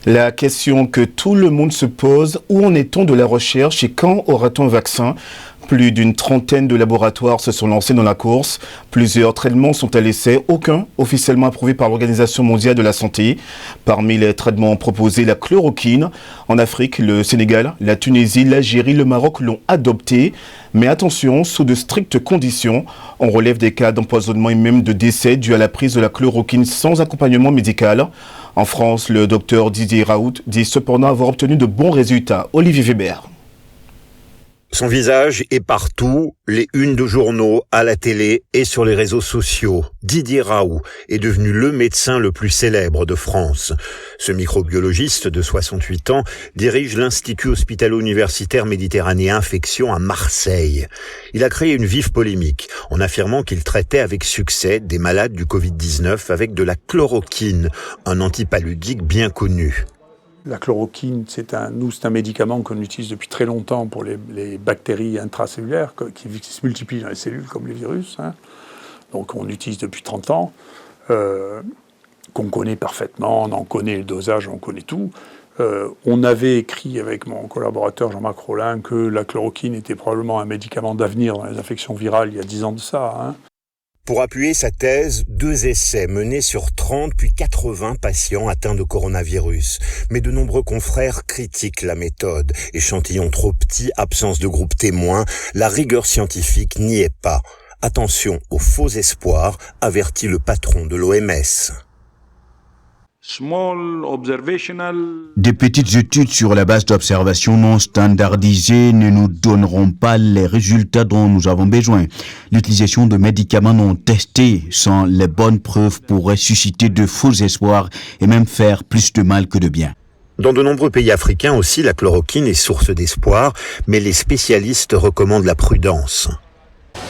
La question que tout le monde se pose, où en est-on de la recherche et quand aura-t-on un vaccin ? Plus d'une trentaine de laboratoires se sont lancés dans la course. Plusieurs traitements sont à l'essai, aucun officiellement approuvé par l'Organisation mondiale de la santé. Parmi les traitements proposés, la chloroquine. En Afrique, le Sénégal, la Tunisie, l'Algérie, le Maroc l'ont adopté. Mais attention, sous de strictes conditions, on relève des cas d'empoisonnement et même de décès dus à la prise de la chloroquine sans accompagnement médical. En France, le docteur Didier Raoult dit cependant avoir obtenu de bons résultats. Olivier Weber. Son visage est partout, les unes de journaux, à la télé et sur les réseaux sociaux. Didier Raoult est devenu le médecin le plus célèbre de France. Ce microbiologiste de 68 ans dirige l'Institut hospitalo-universitaire Méditerranée Infection à Marseille. Il a créé une vive polémique en affirmant qu'il traitait avec succès des malades du Covid-19 avec de la chloroquine, un antipaludique bien connu. La chloroquine, c'est un médicament qu'on utilise depuis très longtemps pour les bactéries intracellulaires qui se multiplient dans les cellules comme les virus. Donc on l'utilise depuis 30 ans, qu'on connaît parfaitement, on en connaît le dosage, on connaît tout. On avait écrit avec mon collaborateur Jean-Marc Rollin que la chloroquine était probablement un médicament d'avenir dans les infections virales il y a 10 ans de ça. Pour appuyer sa thèse, 2 essais menés sur 30 puis 80 patients atteints de coronavirus. Mais de nombreux confrères critiquent la méthode. Échantillon trop petit, absence de groupe témoin, la rigueur scientifique n'y est pas. Attention aux faux espoirs, avertit le patron de l'OMS. Des petites études sur la base d'observations non standardisées ne nous donneront pas les résultats dont nous avons besoin. L'utilisation de médicaments non testés sans les bonnes preuves pourrait susciter de faux espoirs et même faire plus de mal que de bien. Dans de nombreux pays africains aussi, la chloroquine est source d'espoir, mais les spécialistes recommandent la prudence.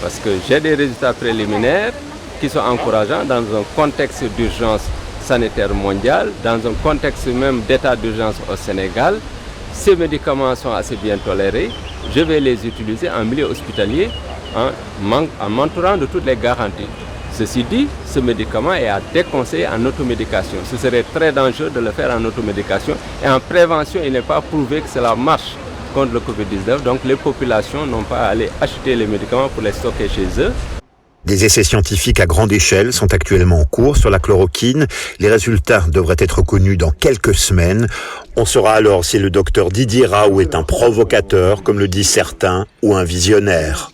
Parce que j'ai des résultats préliminaires qui sont encourageants dans un contexte d'urgence sanitaire mondiale, dans un contexte même d'état d'urgence au Sénégal. Ces médicaments sont assez bien tolérés. Je vais les utiliser en milieu hospitalier en m'entourant de toutes les garanties. Ceci dit, ce médicament est à déconseiller en automédication. Ce serait très dangereux de le faire en automédication. Et en prévention, il n'est pas prouvé que cela marche contre le Covid-19. Donc les populations n'ont pas à aller acheter les médicaments pour les stocker chez eux. Des essais scientifiques à grande échelle sont actuellement en cours sur la chloroquine. Les résultats devraient être connus dans quelques semaines. On saura alors si le docteur Didier Raoult est un provocateur, comme le disent certains, ou un visionnaire.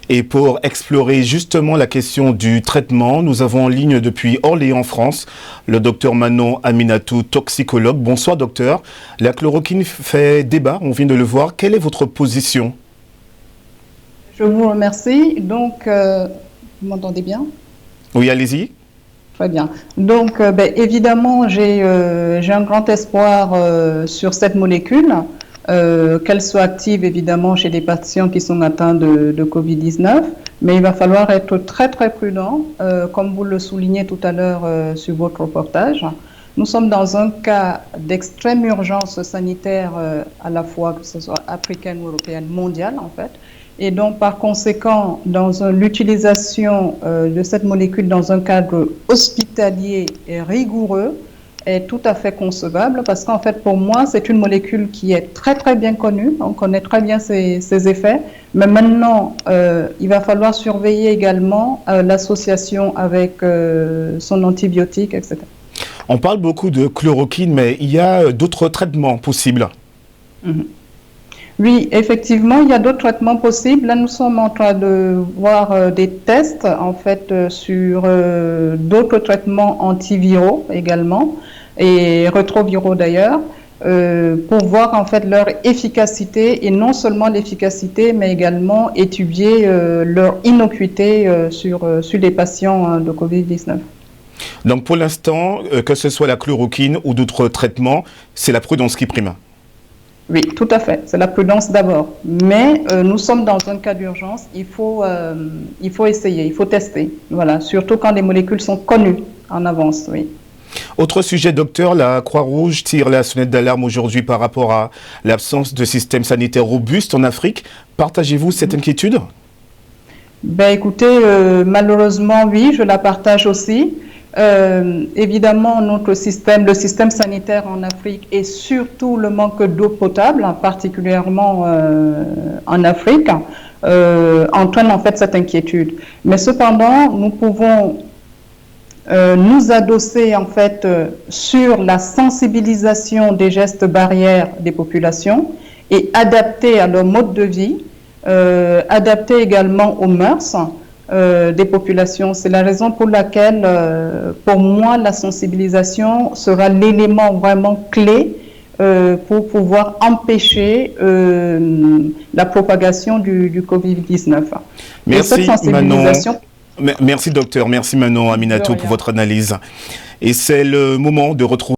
Et pour explorer justement la question du traitement, nous avons en ligne depuis Orléans, France, le docteur Manon Aminatou, toxicologue. Bonsoir docteur. La chloroquine fait débat, on vient de le voir. Quelle est votre position ? Je vous remercie. Donc, vous m'entendez bien ? Oui, allez-y. Très bien. Donc, évidemment, j'ai un grand espoir sur cette molécule, qu'elle soit active évidemment chez des patients qui sont atteints de Covid-19, mais il va falloir être très très prudent, comme vous le soulignez tout à l'heure sur votre reportage. Nous sommes dans un cas d'extrême urgence sanitaire, à la fois que ce soit africaine ou européenne, mondiale en fait. Et donc, par conséquent, dans l'utilisation de cette molécule dans un cadre hospitalier et rigoureux est tout à fait concevable parce qu'en fait, pour moi, c'est une molécule qui est très, très bien connue. On connaît très bien ses effets. Mais maintenant, il va falloir surveiller également l'association avec son antibiotique, etc. On parle beaucoup de chloroquine, mais il y a d'autres traitements possibles. Oui, effectivement, il y a d'autres traitements possibles. Là, nous sommes en train de voir des tests, en fait, sur d'autres traitements antiviraux également, et rétroviraux d'ailleurs, pour voir en fait leur efficacité, et non seulement l'efficacité, mais également étudier leur innocuité sur les patients de Covid-19. Donc pour l'instant, que ce soit la chloroquine ou d'autres traitements, c'est la prudence qui prime. Oui, tout à fait. C'est la prudence d'abord. Mais nous sommes dans un cas d'urgence. Il faut essayer, il faut tester. Voilà, surtout quand les molécules sont connues en avance. Oui. Autre sujet, docteur, la Croix-Rouge tire la sonnette d'alarme aujourd'hui par rapport à l'absence de système sanitaire robuste en Afrique. Partagez-vous cette inquiétude ? Ben, écoutez, malheureusement, oui, je la partage aussi. Évidemment, le système sanitaire en Afrique et surtout le manque d'eau potable, particulièrement en Afrique, entraîne en fait cette inquiétude. Mais cependant, nous pouvons nous adosser en fait sur la sensibilisation des gestes barrières des populations et adapter à leur mode de vie, adapter également aux mœurs des populations. C'est la raison pour laquelle, pour moi, la sensibilisation sera l'élément vraiment clé pour pouvoir empêcher la propagation du Covid-19. Merci Manon. Merci docteur, merci Manon Aminatou pour votre analyse. Et c'est le moment de retrouver